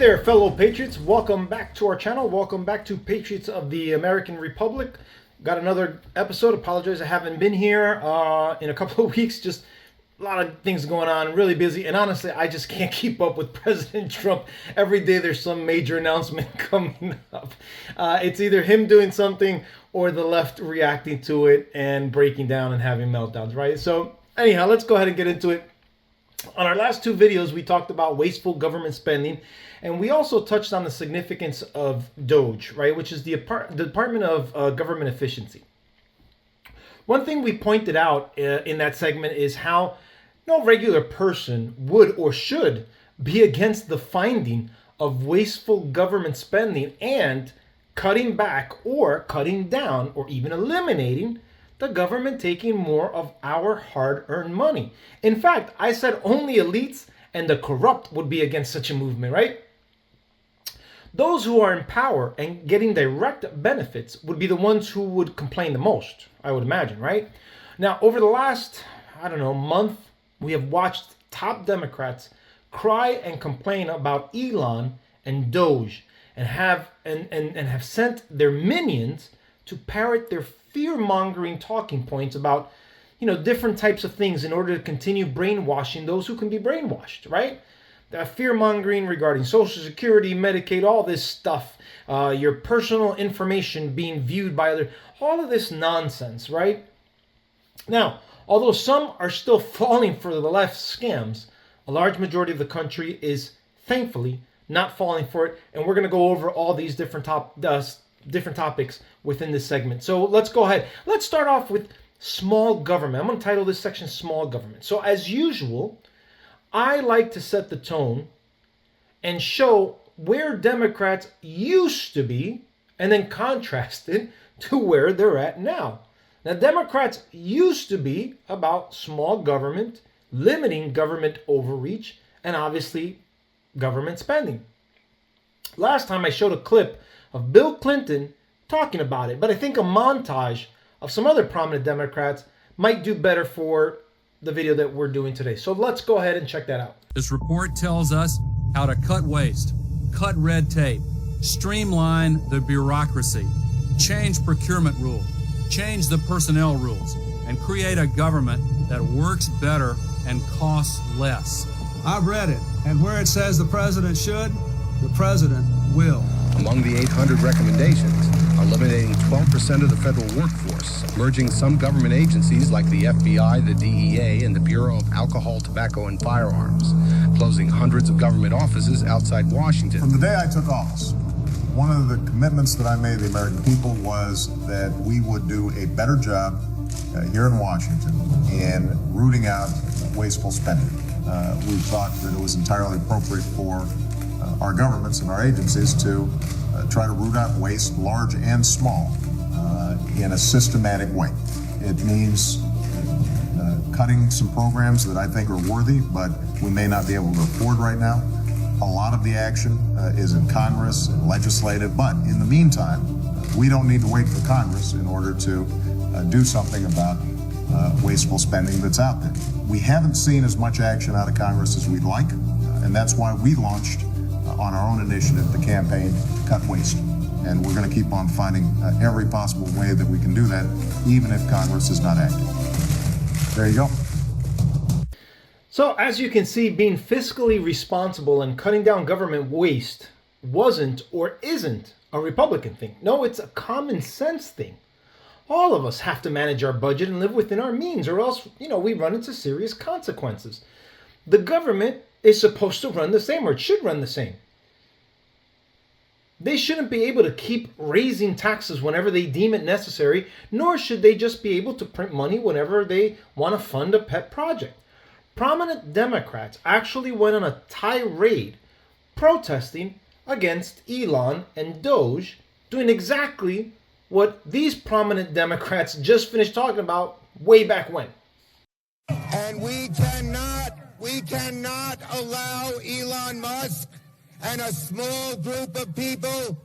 there, fellow Patriots. Welcome back to our channel. Welcome back to Patriots of the American Republic. Got another episode. Apologize I haven't been here in a couple of weeks. Just a lot of things going on. Really busy. And honestly, I just can't keep up with President Trump. Every day there's some major announcement coming up. It's either him doing something or the left reacting to it and breaking down and having meltdowns, right? So anyhow, let's go ahead and get into it. On our last two videos, we talked about wasteful government spending, and we also touched on the significance of D.O.G.E, right, which is the Department of Government Efficiency. One thing we pointed out in that segment is how no regular person would or should be against the finding of wasteful government spending and cutting back or cutting down or even eliminating the government taking more of our hard-earned money. In fact, I said only elites and the corrupt would be against such a movement, right? Those who are in power and getting direct benefits would be the ones who would complain the most, I would imagine, right? Now, over the last, month, we have watched top Democrats cry and complain about Elon and D.O.G.E and have sent their minions to parrot their fear-mongering talking points about, different types of things in order to continue brainwashing those who can be brainwashed, right? Fear-mongering regarding Social Security, Medicaid, all this stuff, your personal information being viewed by others, all of this nonsense, right? Now, although some are still falling for the left scams, a large majority of the country is thankfully not falling for it, and we're going to go over all these different topics within this segment. So let's go ahead. Let's start off with small government. I'm going to title this section Small Government. So as usual, I like to set the tone and show where Democrats used to be and then contrast it to where they're at now. Now, Democrats used to be about small government, limiting government overreach, and obviously government spending. Last time I showed a clip of Bill Clinton talking about it, but I think a montage of some other prominent Democrats might do better for the video that we're doing today. So let's go ahead and check that out. This report tells us how to cut waste, cut red tape, streamline the bureaucracy, change procurement rules, change the personnel rules, and create a government that works better and costs less. I've read it, and where it says the president should, the president will. Among the 800 recommendations, eliminating 12% of the federal workforce, merging some government agencies like the FBI, the DEA, and the Bureau of Alcohol, Tobacco, and Firearms, closing hundreds of government offices outside Washington. From the day I took office, one of the commitments that I made to the American people was that we would do a better job here in Washington in rooting out wasteful spending. We thought that it was entirely appropriate for our governments and our agencies to try to root out waste, large and small, in a systematic way. It means cutting some programs that I think are worthy, but we may not be able to afford right now. A lot of the action is in Congress and legislative, but in the meantime, we don't need to wait for Congress in order to do something about wasteful spending that's out there. We haven't seen as much action out of Congress as we'd like, and that's why we launched on our own initiative the campaign to cut waste. And we're going to keep on finding every possible way that we can do that, even if Congress is not acting. There you go. So as you can see, being fiscally responsible and cutting down government waste wasn't or isn't a Republican thing. No, it's a common sense thing. All of us have to manage our budget and live within our means, or else, we run into serious consequences. The government is supposed to run the same, or it should run the same. They shouldn't be able to keep raising taxes whenever they deem it necessary, nor should they just be able to print money whenever they want to fund a pet project. Prominent Democrats actually went on a tirade protesting against Elon and D.O.G.E, doing exactly what these prominent Democrats just finished talking about way back when. And we cannot allow Elon Musk and a small group of people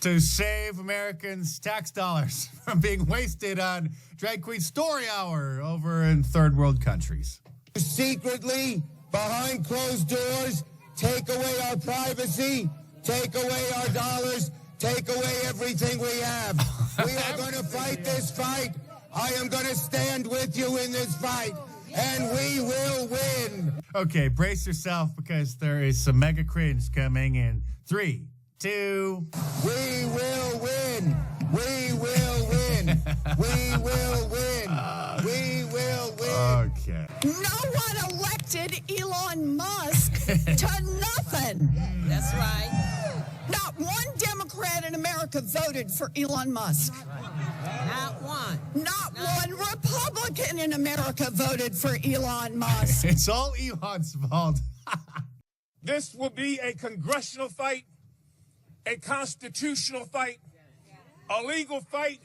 to save Americans' tax dollars from being wasted on drag queen story hour over in third world countries. Secretly, behind closed doors, take away our privacy, take away our dollars, take away everything we have. We are going to fight this fight. I am going to stand with you in this fight, and we will win. Okay, brace yourself because there is some mega cringe coming in 3, 2. We will win. We will win. We will win. We will win. Okay. No one elected Elon Musk to nothing. That's right. Not one Democrat in America voted for Elon Musk. Not one. Not one Republican in America voted for Elon Musk. It's all Elon's fault. This will be a congressional fight, a constitutional fight, a legal fight.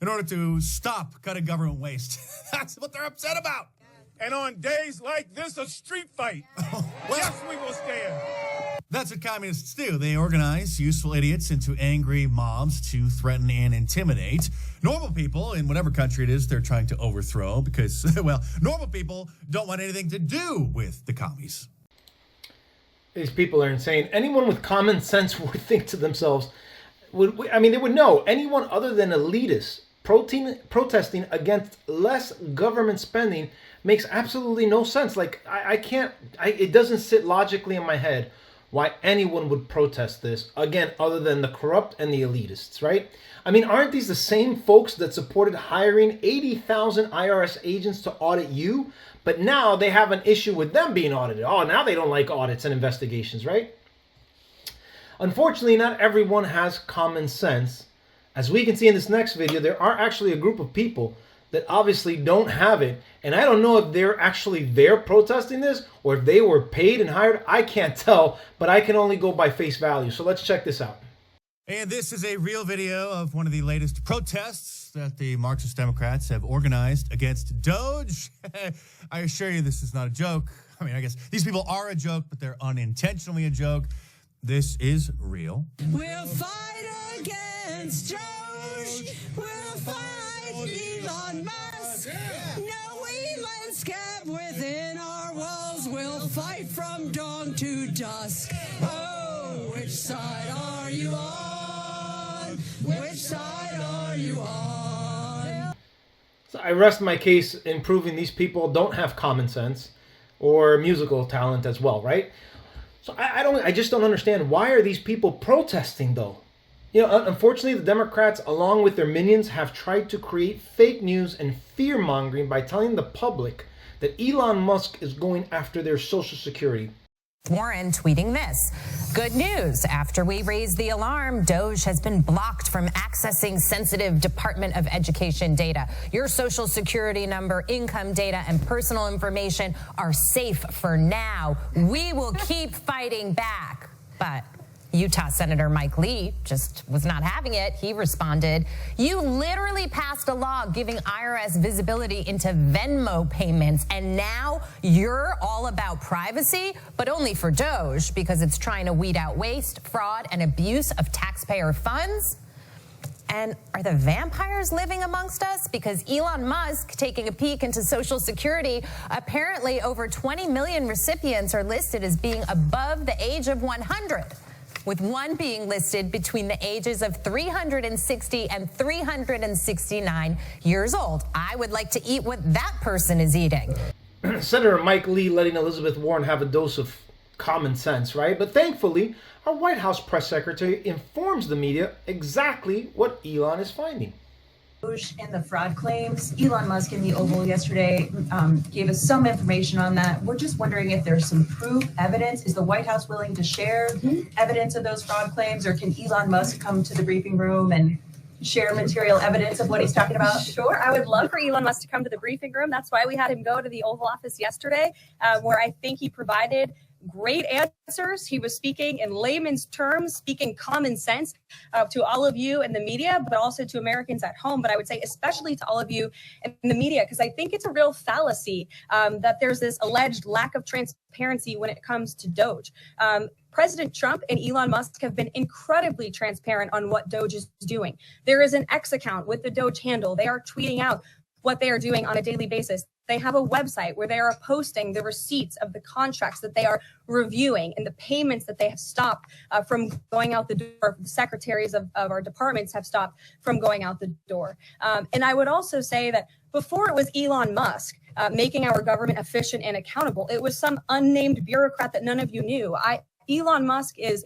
In order to stop cutting government waste. That's what they're upset about. And on days like this, a street fight. Yes, we will stand. That's what communists do. They organize useful idiots into angry mobs to threaten and intimidate normal people in whatever country it is they're trying to overthrow because, well, normal people don't want anything to do with the commies. These people are insane. Anyone with common sense would think to themselves, they would know. Anyone other than elitists protesting against less government spending makes absolutely no sense. Like, it doesn't sit logically in my head why anyone would protest this, again, other than the corrupt and the elitists, right? I mean, aren't these the same folks that supported hiring 80,000 IRS agents to audit you? But now they have an issue with them being audited. Oh, now they don't like audits and investigations, right? Unfortunately, not everyone has common sense. As we can see in this next video, there are actually a group of people that obviously don't have it. And I don't know if they're actually there protesting this or if they were paid and hired. I can't tell, but I can only go by face value. So let's check this out. And this is a real video of one of the latest protests that the Marxist Democrats have organized against Doge. I assure you this is not a joke. I mean, I guess these people are a joke, but they're unintentionally a joke. This is real. We'll fight against Doge. We'll fight Elon Musk. No Elon's kept within our walls. We'll fight from dawn to dusk. Oh, which side are you on? Which side are you on? So I rest my case in proving these people don't have common sense or musical talent as well, right? So I just don't understand, why are these people protesting though? You know, unfortunately, the Democrats, along with their minions, have tried to create fake news and fear-mongering by telling the public that Elon Musk is going after their Social Security. Warren tweeting this. Good news. After we raised the alarm, Doge has been blocked from accessing sensitive Department of Education data. Your Social Security number, income data, and personal information are safe for now. We will keep fighting back. But Utah Senator Mike Lee just was not having it. He responded, you literally passed a law giving IRS visibility into Venmo payments, and now you're all about privacy, but only for Doge because it's trying to weed out waste, fraud, and abuse of taxpayer funds? And are the vampires living amongst us? Because Elon Musk taking a peek into Social Security, apparently over 20 million recipients are listed as being above the age of 100. With one being listed between the ages of 360 and 369 years old. I would like to eat what that person is eating. Senator Mike Lee letting Elizabeth Warren have a dose of common sense, right? But thankfully, our White House press secretary informs the media exactly what Elon is finding. And the fraud claims. Elon Musk in the Oval yesterday gave us some information on that. We're just wondering if there's some proof, evidence. Is the White House willing to share evidence of those fraud claims, or can Elon Musk come to the briefing room and share material evidence of what he's talking about? Sure. I would love for Elon Musk to come to the briefing room. That's why we had him go to the Oval Office yesterday, where I think he provided great answers. He was speaking in layman's terms, speaking common sense to all of you in the media, but also to Americans at home. But I would say especially to all of you in the media, because I think it's a real fallacy that there's this alleged lack of transparency when it comes to Doge. President Trump and Elon Musk have been incredibly transparent on what Doge is doing. There is an X account with the Doge handle. They are tweeting out what they are doing on a daily basis. They have a website where they are posting the receipts of the contracts that they are reviewing and the payments that they have stopped from going out the door. The secretaries of our departments have stopped from going out the door. And I would also say that before it was Elon Musk making our government efficient and accountable, it was some unnamed bureaucrat that none of you knew. Elon Musk is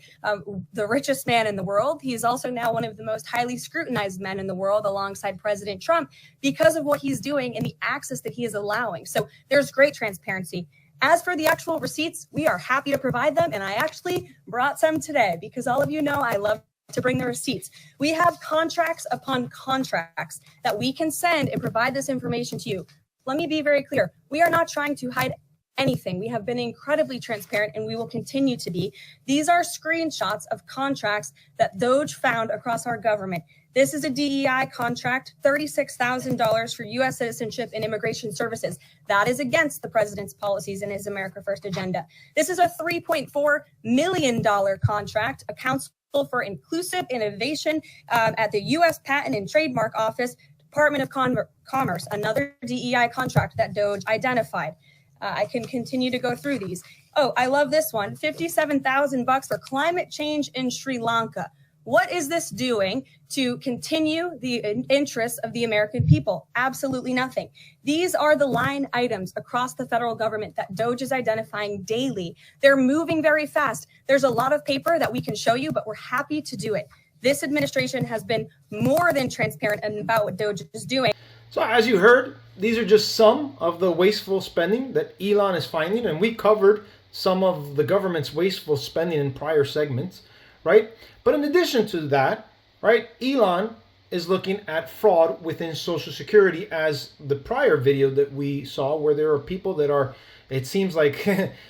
the richest man in the world. He is also now one of the most highly scrutinized men in the world alongside President Trump because of what he's doing and the access that he is allowing. So there's great transparency. As for the actual receipts, we are happy to provide them. And I actually brought some today because all of you know I love to bring the receipts. We have contracts upon contracts that we can send and provide this information to you. Let me be very clear. We are not trying to hide anything. We have been incredibly transparent and we will continue to be. These are screenshots of contracts that DOGE found across our government. This is a DEI contract, $36,000 for U.S. citizenship and immigration services. That is against the president's policies and his America First agenda. This is a $3.4 million contract, a council for inclusive innovation at the U.S. Patent and Trademark Office, Department of Commerce, another DEI contract that DOGE identified. I can continue to go through these. Oh, I love this one. $57,000 for climate change in Sri Lanka. What is this doing to continue the interests of the American people? Absolutely nothing. These are the line items across the federal government that DOGE is identifying daily. They're moving very fast. There's a lot of paper that we can show you, but we're happy to do it. This administration has been more than transparent about what DOGE is doing. So as you heard, these are just some of the wasteful spending that Elon is finding, and we covered some of the government's wasteful spending in prior segments, right? But in addition to that, right, Elon is looking at fraud within Social Security, as the prior video that we saw, where there are people that are, it seems like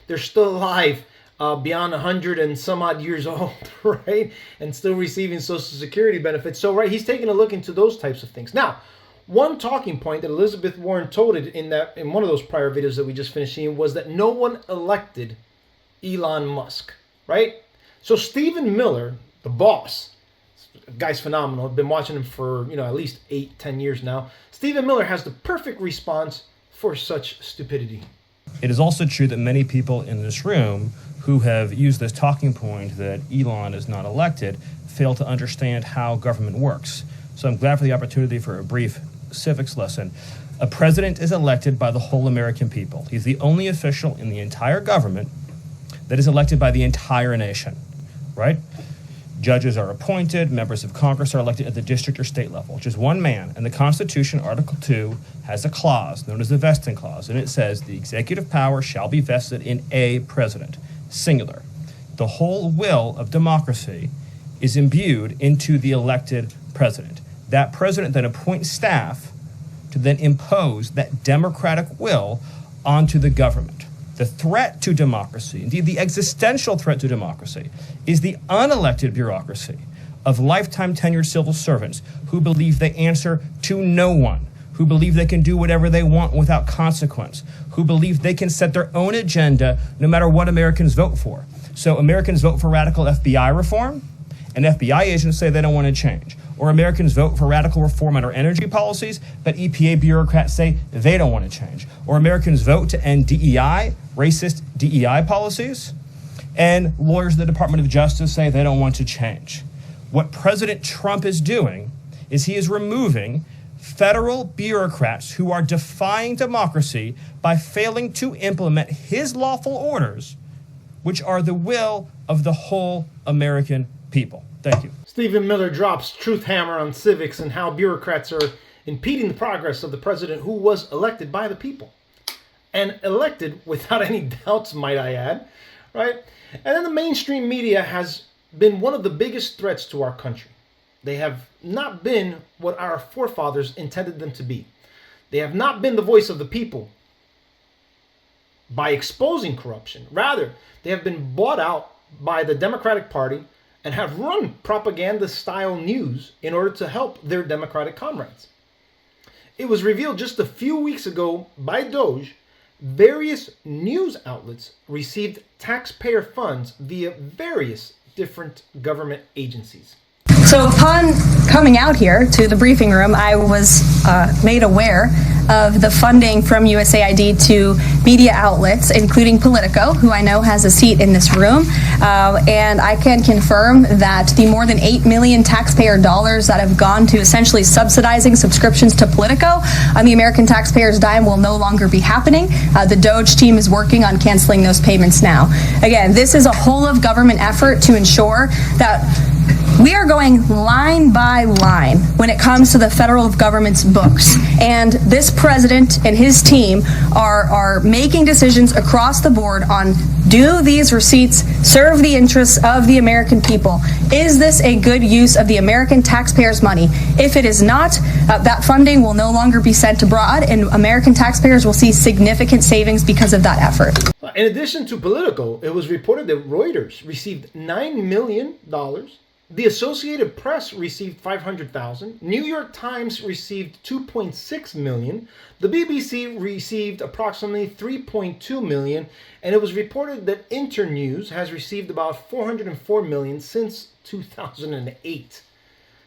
they're still alive beyond 100 and some odd years old, right? And still receiving Social Security benefits. So, right, he's taking a look into those types of things. Now, one talking point that Elizabeth Warren told it in one of those prior videos that we just finished seeing was that no one elected Elon Musk, right? So Stephen Miller, the boss, the guy's phenomenal. I've been watching him for, at least 8-10 years now. Stephen Miller has the perfect response for such stupidity. It is also true that many people in this room who have used this talking point that Elon is not elected fail to understand how government works. So I'm glad for the opportunity for a brief civics lesson. A president is elected by the whole American people. He's the only official in the entire government that is elected by the entire nation, right? Judges are appointed, members of Congress are elected at the district or state level, which is one man. And the Constitution, Article 2, has a clause known as the vesting clause, and it says the executive power shall be vested in a president, singular. The whole will of democracy is imbued into the elected president. That president then appoints staff to then impose that democratic will onto the government. The threat to democracy, indeed the existential threat to democracy, is the unelected bureaucracy of lifetime tenured civil servants who believe they answer to no one, who believe they can do whatever they want without consequence, who believe they can set their own agenda no matter what Americans vote for. So Americans vote for radical FBI reform, and FBI agents say they don't want to change. Or Americans vote for radical reform on our energy policies, but EPA bureaucrats say they don't want to change. Or Americans vote to end DEI, racist DEI policies, and lawyers of the Department of Justice say they don't want to change. What President Trump is doing is he is removing federal bureaucrats who are defying democracy by failing to implement his lawful orders, which are the will of the whole American people. Thank you. Stephen Miller drops truth hammer on civics and how bureaucrats are impeding the progress of the president who was elected by the people. And elected without any doubts, might I add, right? And then the mainstream media has been one of the biggest threats to our country. They have not been what our forefathers intended them to be. They have not been the voice of the people by exposing corruption. Rather, they have been bought out by the Democratic Party and have run propaganda-style news in order to help their Democratic comrades. It was revealed just a few weeks ago by DOGE, various news outlets received taxpayer funds via various different government agencies. So upon coming out here to the briefing room, I was made aware of the funding from USAID to media outlets, including Politico, who I know has a seat in this room. And I can confirm that the more than $8 million taxpayer dollars that have gone to essentially subsidizing subscriptions to Politico on the American taxpayers' dime will no longer be happening. The DOGE team is working on canceling those payments now. Again, this is a whole of government effort to ensure that we are going line by line when it comes to the federal government's books. And this president and his team are making decisions across the board on, do these receipts serve the interests of the American people? Is this a good use of the American taxpayers' money? If it is not, that funding will no longer be sent abroad, and American taxpayers will see significant savings because of that effort. In addition to Politico, it was reported that Reuters received $9 million. The Associated Press received $500,000. New York Times received $2.6 million. The BBC received approximately $3.2 million. And it was reported that Internews has received about $404 million since 2008.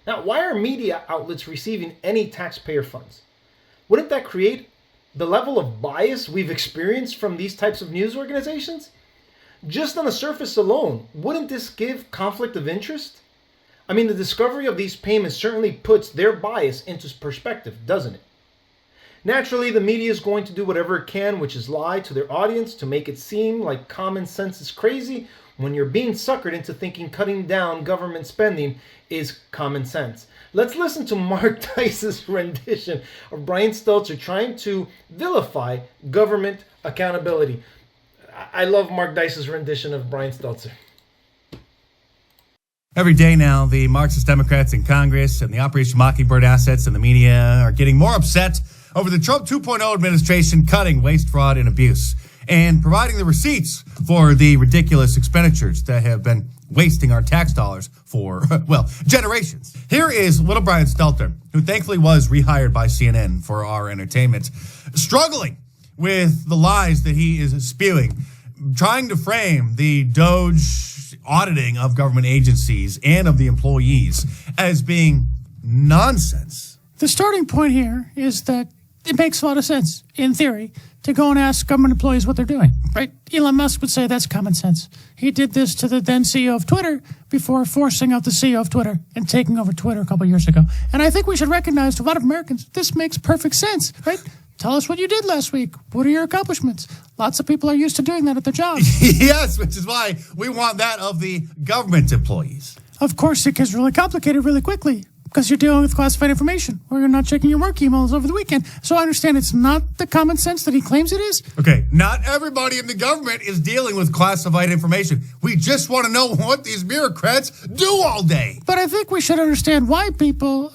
Now, why are media outlets receiving any taxpayer funds? Wouldn't that create the level of bias we've experienced from these types of news organizations? Just on the surface alone, wouldn't this give conflict of interest? I mean, the discovery of these payments certainly puts their bias into perspective, doesn't it? Naturally, the media is going to do whatever it can, which is lie to their audience to make it seem like common sense is crazy when you're being suckered into thinking cutting down government spending is common sense. Let's listen to Mark Dice's rendition of Brian Stelter trying to vilify government accountability. I love Mark Dice's rendition of Brian Stelter. Every day now, the Marxist Democrats in Congress and the Operation Mockingbird assets and the media are getting more upset over the Trump 2.0 administration cutting waste, fraud, and abuse and providing the receipts for the ridiculous expenditures that have been wasting our tax dollars for, well, generations. Here is little Brian Stelter, who thankfully was rehired by CNN for our entertainment, struggling with the lies that he is spewing, trying to frame the DOGE auditing of government agencies and of the employees as being nonsense. The starting point here is that it makes a lot of sense, in theory, to go and ask government employees what they're doing, right? Elon Musk would say that's common sense. He did this to the then CEO of Twitter before forcing out the CEO of Twitter and taking over Twitter a couple of years ago. And I think we should recognize to a lot of Americans, this makes perfect sense, right? Tell us what you did last week. What are your accomplishments? Lots of people are used to doing that at their jobs. Yes, which is why we want that of the government employees. Of course, it gets really complicated really quickly because you're dealing with classified information or you're not checking your work emails over the weekend. So I understand it's not the common sense that he claims it is. Okay, not everybody in the government is dealing with classified information. We just want to know what these bureaucrats do all day. But I think we should understand why people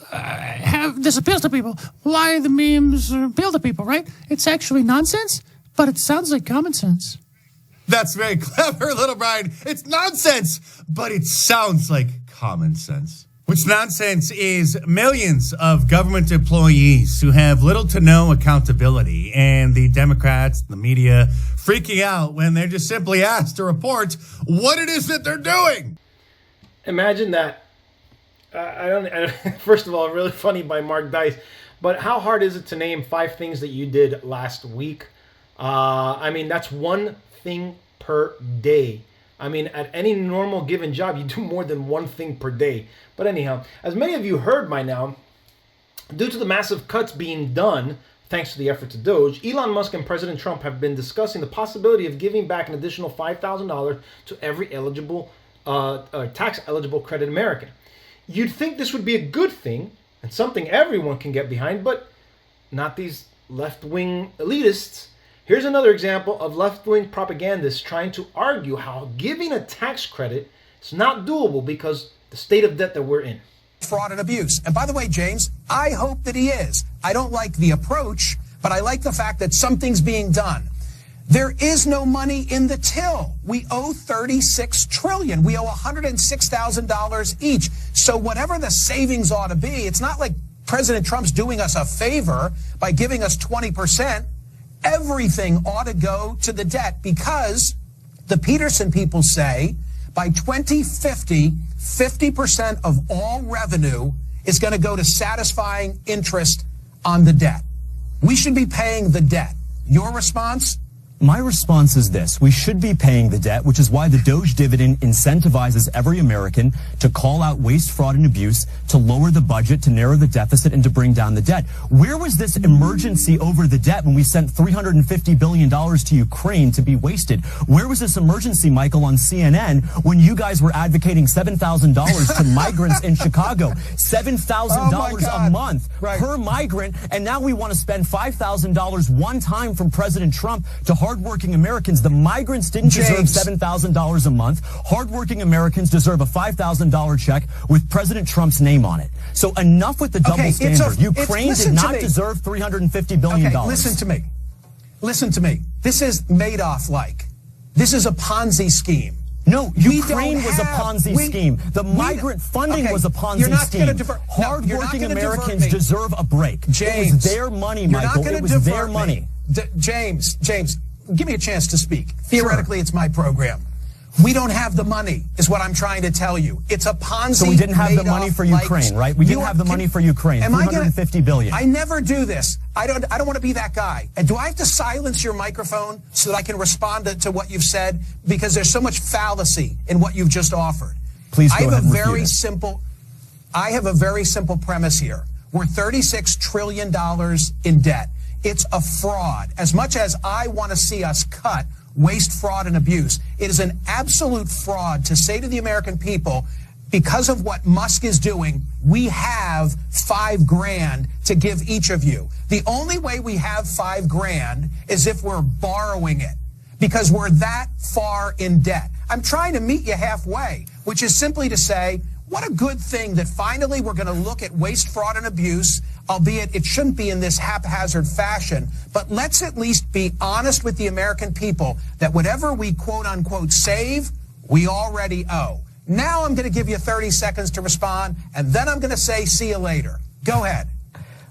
this appeals to people, why the memes appeal to people, right? It's actually nonsense, but it sounds like common sense. That's very clever, little Brian. It's nonsense, but it sounds like common sense. Which nonsense is millions of government employees who have little to no accountability, and the Democrats, the media, freaking out when they're just simply asked to report what it is that they're doing. Imagine that. I don't. First of all, really funny by Mark Dice, but how hard is it to name 5 things that you did last week? I mean, that's one thing per day. I mean, at any normal given job, you do more than one thing per day. But anyhow, as many of you heard by now, due to the massive cuts being done, thanks to the efforts of DOGE, Elon Musk and President Trump have been discussing the possibility of giving back an additional $5,000 to every eligible, tax-eligible credit American. You'd think this would be a good thing and something everyone can get behind, but not these left-wing elitists. Here's another example of left-wing propagandists trying to argue how giving a tax credit is not doable because the state of debt that we're in. Fraud and abuse. And by the way, James, I hope that he is. I don't like the approach, but I like the fact that something's being done. There is no money in the till. We owe $36 trillion. We owe $106,000 each. So whatever the savings ought to be, it's not like President Trump's doing us a favor by giving us 20%. Everything ought to go to the debt because the Peterson people say by 2050, 50% of all revenue is going to go to satisfying interest on the debt. We should be paying the debt. Your response? My response is this. We should be paying the debt, which is why the D.O.G.E dividend incentivizes every American to call out waste, fraud, and abuse, to lower the budget, to narrow the deficit, and to bring down the debt. Where was this emergency over the debt when we sent $350 billion to Ukraine to be wasted? Where was this emergency, Michael, on CNN when you guys were advocating $7,000 to migrants in Chicago? $7,000 a month per migrant, and now we want to spend $5,000 one time from President Trump to hardworking Americans. The migrants didn't deserve $7,000 a month. Hardworking Americans deserve a $5,000 check with President Trump's name on it. So enough with the double standard. Ukraine did not deserve $350 billion. Okay, listen to me. Listen to me. This is Madoff-like. This is a Ponzi scheme. No, Ukraine was a Ponzi scheme. The migrant funding was a Ponzi scheme. Hardworking Americans deserve a break. James, it was their money, Michael. It was their money. James, give me a chance to speak. Theoretically, it's my program. We don't have the money, is what I'm trying to tell you. It's a Ponzi. So we didn't have the money for Ukraine, right? We didn't have the money for Ukraine. $350 billion. I never do this. I don't want to be that guy. And do I have to silence your microphone so that I can respond to what you've said? Because there's so much fallacy in what you've just offered. Please go ahead and refute it. I have a very simple premise here. We're $36 trillion in debt. It's a fraud. As much as I want to see us cut waste, fraud, and abuse, it is an absolute fraud to say to the American people, because of what Musk is doing, we have $5 grand to give each of you. The only way we have $5 grand is if we're borrowing it, because we're that far in debt. I'm trying to meet you halfway, which is simply to say, what a good thing that finally we're going to look at waste, fraud, and abuse, albeit it shouldn't be in this haphazard fashion. But let's at least be honest with the American people that whatever we quote-unquote save, we already owe. Now I'm going to give you 30 seconds to respond, and then I'm going to say see you later. Go ahead.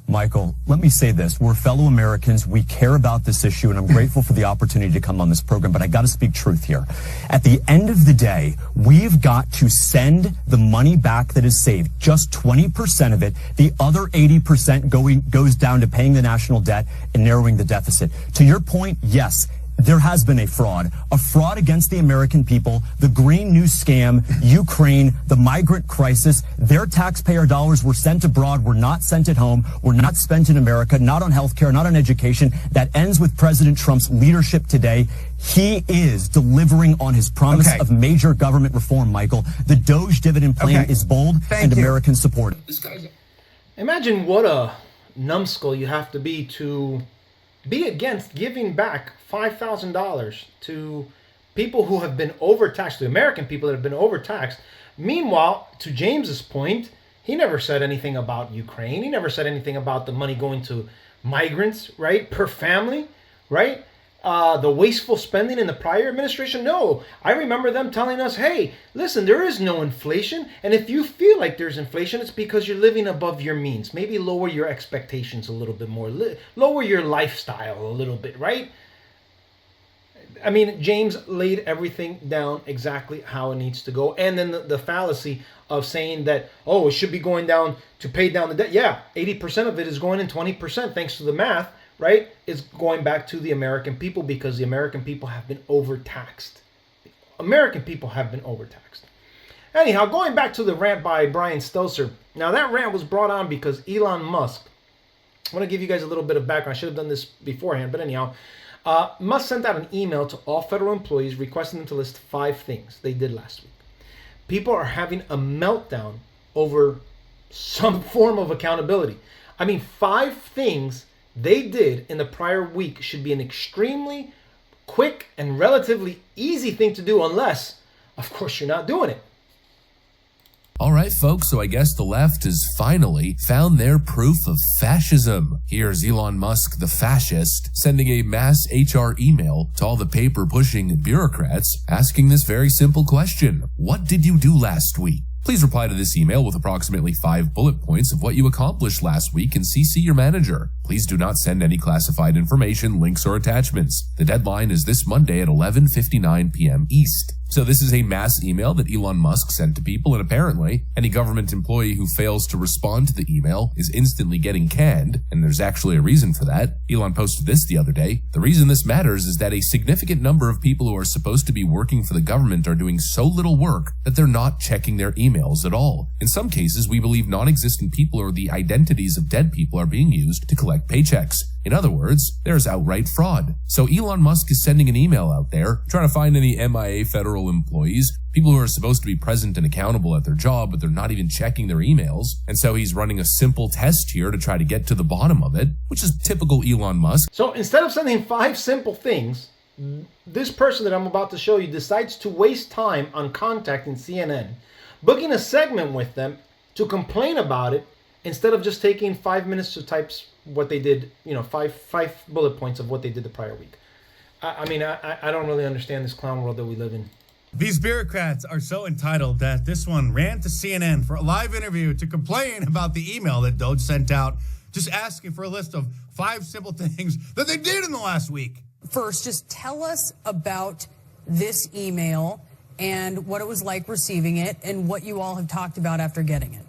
Michael, let me say this. We're fellow Americans. We care about this issue, and I'm grateful for the opportunity to come on this program, but I got to speak truth here. At the end of the day, we've got to send the money back that is saved, just 20% of it. The other 80% goes down to paying the national debt and narrowing the deficit. To your point, yes, there has been a fraud against the American people, the Green New Scam, Ukraine, the migrant crisis. Their taxpayer dollars were sent abroad, were not sent at home, were not spent in America, not on health care, not on education. That ends with President Trump's leadership today. He is delivering on his promise of major government reform, Michael. The D.O.G.E dividend plan is bold and Americans support it. Imagine what a numbskull you have to be against giving back $5,000 to people who have been overtaxed, the American people that have been overtaxed. Meanwhile, to James's point, he never said anything about Ukraine. He never said anything about the money going to migrants, right, per family, right? The wasteful spending in the prior administration. No, I remember them telling us, hey, listen, there is no inflation. And if you feel like there's inflation, it's because you're living above your means. Maybe lower your expectations a little bit more. Lower your lifestyle a little bit, right? I mean, James laid everything down exactly how it needs to go. And then the fallacy of saying that, oh, it should be going down to pay down the debt. Yeah, 80% of it is going in, 20%, thanks to the math, right, is going back to the American people because the American people have been overtaxed. American people have been overtaxed. Anyhow, going back to the rant by Brian Stelter. Now, that rant was brought on because Elon Musk, I want to give you guys a little bit of background. I should have done this beforehand, but anyhow, Musk sent out an email to all federal employees requesting them to list 5 things they did last week. People are having a meltdown over some form of accountability. I mean, 5 things they did in the prior week should be an extremely quick and relatively easy thing to do unless, of course, you're not doing it. All right, folks, so I guess the left has finally found their proof of fascism. Here's Elon Musk, the fascist, sending a mass HR email to all the paper-pushing bureaucrats asking this very simple question. What did you do last week? Please reply to this email with approximately 5 bullet points of what you accomplished last week and CC your manager. Please do not send any classified information, links, or attachments. The deadline is this Monday at 11:59 p.m. East. So this is a mass email that Elon Musk sent to people, and apparently any government employee who fails to respond to the email is instantly getting canned, and there's actually a reason for that. Elon posted this the other day. The reason this matters is that a significant number of people who are supposed to be working for the government are doing so little work that they're not checking their emails at all. In some cases, we believe non-existent people or the identities of dead people are being used to collect paychecks. In other words, there's outright fraud. So Elon Musk is sending an email out there trying to find any MIA federal employees, people who are supposed to be present and accountable at their job, but they're not even checking their emails. And so he's running a simple test here to try to get to the bottom of it, which is typical Elon Musk. So instead of sending 5 simple things, this person that I'm about to show you decides to waste time on contacting CNN, booking a segment with them to complain about it, instead of just taking 5 minutes to type what they did, five bullet points of what they did the prior week. I mean, I don't really understand this clown world that we live in. These bureaucrats are so entitled that this one ran to CNN for a live interview to complain about the email that Doge sent out, just asking for a list of 5 simple things that they did in the last week. First, just tell us about this email and what it was like receiving it and what you all have talked about after getting it.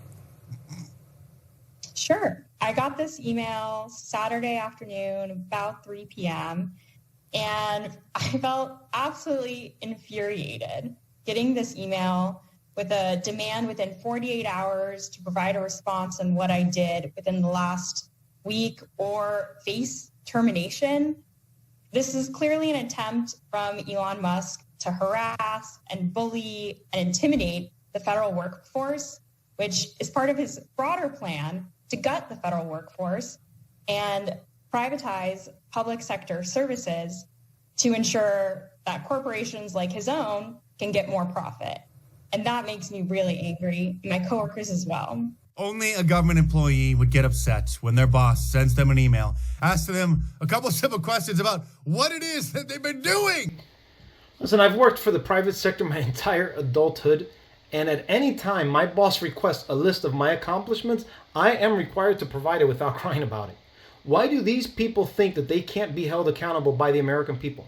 Sure. I got this email Saturday afternoon, about 3 p.m., and I felt absolutely infuriated getting this email with a demand within 48 hours to provide a response on what I did within the last week or face termination. This is clearly an attempt from Elon Musk to harass and bully and intimidate the federal workforce, which is part of his broader plan to gut the federal workforce and privatize public sector services to ensure that corporations like his own can get more profit. And that makes me really angry, and my coworkers as well. Only a government employee would get upset when their boss sends them an email, asking them a couple of simple questions about what it is that they've been doing. Listen, I've worked for the private sector my entire adulthood, and at any time my boss requests a list of my accomplishments, I am required to provide it without crying about it. Why do these people think that they can't be held accountable by the American people?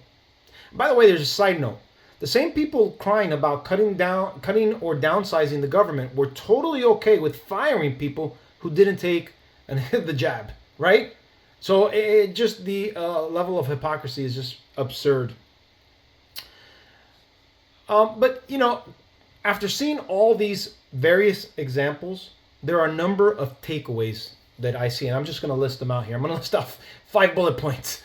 By the way, there's a side note. The same people crying about cutting or downsizing the government were totally okay with firing people who didn't take the jab, right? So just the level of hypocrisy is just absurd. But, after seeing all these various examples, there are a number of takeaways that I see, and I'm just going to list them out here. I'm going to list off 5 bullet points.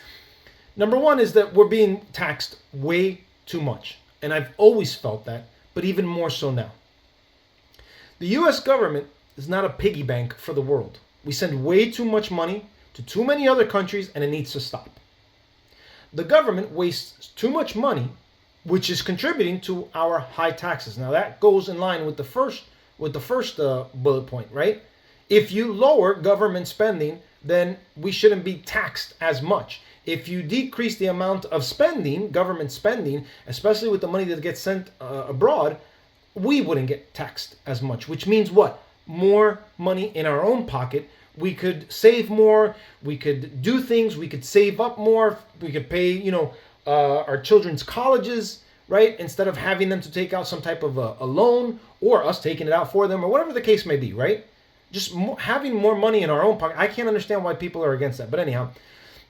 Number 1 is that we're being taxed way too much, and I've always felt that, but even more so now. The U.S. government is not a piggy bank for the world. We send way too much money to too many other countries, and it needs to stop. The government wastes too much money, which is contributing to our high taxes. Now that goes in line with the first bullet point, right? If you lower government spending, then we shouldn't be taxed as much. If you decrease the amount of spending, government spending, especially with the money that gets sent abroad, we wouldn't get taxed as much, which means what? More money in our own pocket. We could save more, we could do things, we could save up more, we could pay, our children's colleges, right? Instead of having them to take out some type of a loan or us taking it out for them or whatever the case may be, right? Just having more money in our own pocket. I can't understand why people are against that. But anyhow,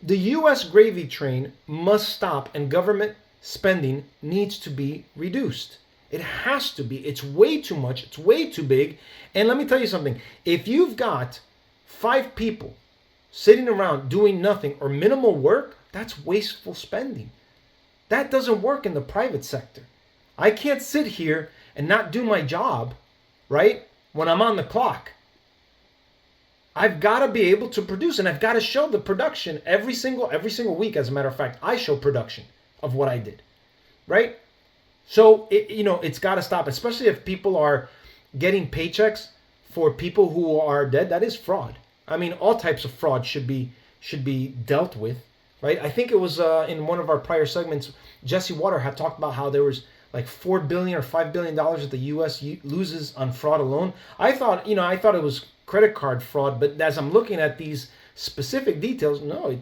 the U.S. gravy train must stop and government spending needs to be reduced. It has to be. It's way too much. It's way too big. And let me tell you something. If you've got 5 people sitting around doing nothing or minimal work, that's wasteful spending. That doesn't work in the private sector. I can't sit here and not do my job, right, when I'm on the clock. I've got to be able to produce, and I've got to show the production every single week. As a matter of fact, I show production of what I did, right? So it's got to stop, especially if people are getting paychecks for people who are dead. That is fraud. I mean, all types of fraud should be dealt with, right? I think it was in one of our prior segments, Jesse Water had talked about how there was like $4 billion or $5 billion that the U.S. loses on fraud alone. I thought it was credit card fraud, but as I'm looking at these specific details, no,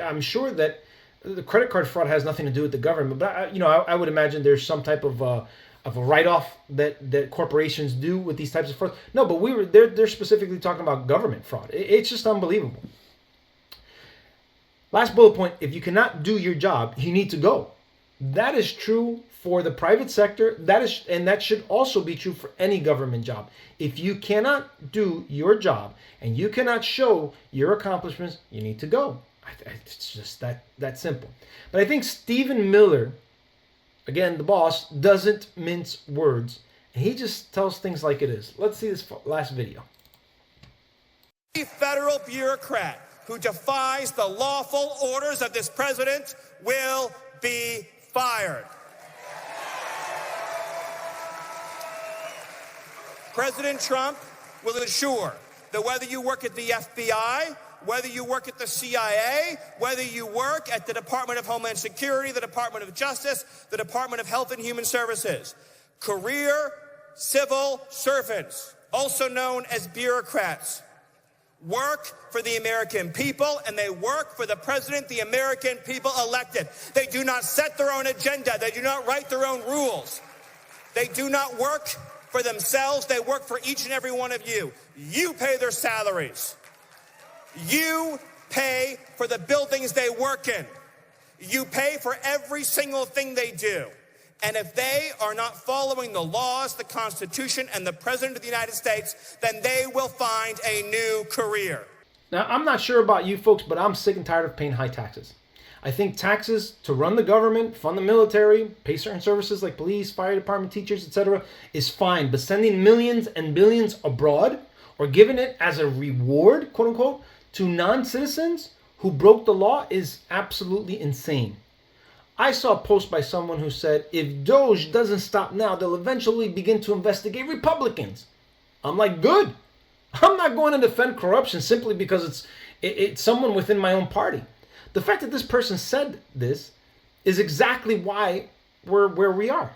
I'm sure that The credit card fraud has nothing to do with the government, but I would imagine there's some type of a write-off that corporations do with these types of fraud. No, but they're specifically talking about government fraud. It's just unbelievable. Last bullet point: if you cannot do your job, you need to go. That is true for the private sector. That should also be true for any government job. If you cannot do your job and you cannot show your accomplishments, you need to go. It's just that simple. But I think Stephen Miller, again, the boss, doesn't mince words. And he just tells things like it is. Let's see this last video. A federal bureaucrat who defies the lawful orders of this president will be fired. President Trump will ensure that whether you work at the FBI, whether you work at the CIA, whether you work at the Department of Homeland Security, the Department of Justice, the Department of Health and Human Services, career civil servants, also known as bureaucrats, work for the American people, and they work for the president the American people elected. They do not set their own agenda. They do not write their own rules. They do not work for themselves. They work for each and every one of you. You pay their salaries. You pay for the buildings they work in. You pay for every single thing they do. And if they are not following the laws, the Constitution, and the President of the United States, then they will find a new career. Now, I'm not sure about you folks, but I'm sick and tired of paying high taxes. I think taxes to run the government, fund the military, pay certain services like police, fire department, teachers, etc. is fine. But sending millions and billions abroad or giving it as a reward, quote unquote, to non-citizens who broke the law is absolutely insane. I saw a post by someone who said, if DOGE doesn't stop now, they'll eventually begin to investigate Republicans. I'm like, good. I'm not going to defend corruption simply because it's someone within my own party. The fact that this person said this is exactly why we're where we are.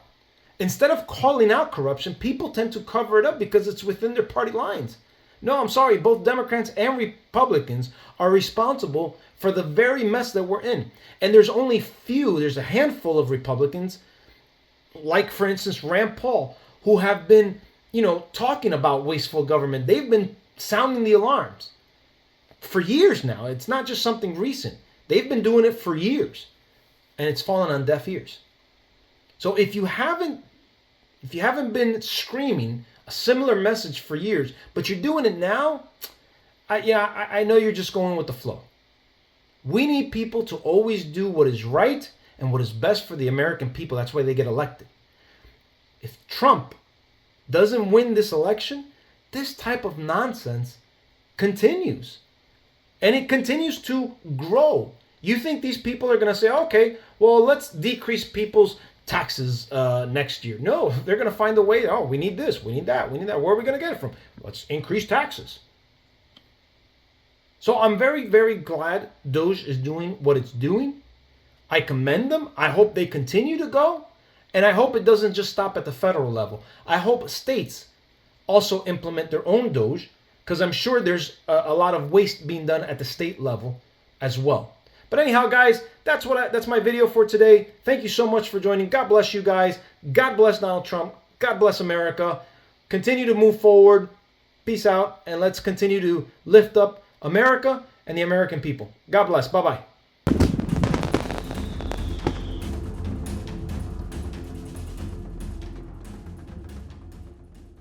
Instead of calling out corruption, people tend to cover it up because it's within their party lines. No, I'm sorry, both Democrats and Republicans are responsible for the very mess that we're in. And there's a handful of Republicans, like for instance Rand Paul, who have been, talking about wasteful government. They've been sounding the alarms for years now. It's not just something recent. They've been doing it for years, and it's fallen on deaf ears. So if you haven't been screaming a similar message for years, but you're doing it now, I know you're just going with the flow. We need people to always do what is right and what is best for the American people. That's why they get elected. If Trump doesn't win this election, this type of nonsense continues. And it continues to grow. You think these people are going to say, okay, well, let's decrease people's taxes next year. No, they're going to find a way. Oh, we need this, we need that, we need that. Where are we going to get it from? Let's increase taxes. So I'm very, very glad DOGE is doing what it's doing. I commend them. I hope they continue to go. And I hope it doesn't just stop at the federal level. I hope states also implement their own DOGE, because I'm sure there's a lot of waste being done at the state level as well. But anyhow, guys, that's my video for today. Thank you so much for joining. God bless you guys. God bless Donald Trump. God bless America. Continue to move forward. Peace out. And let's continue to lift up America and the American people. God bless. Bye-bye.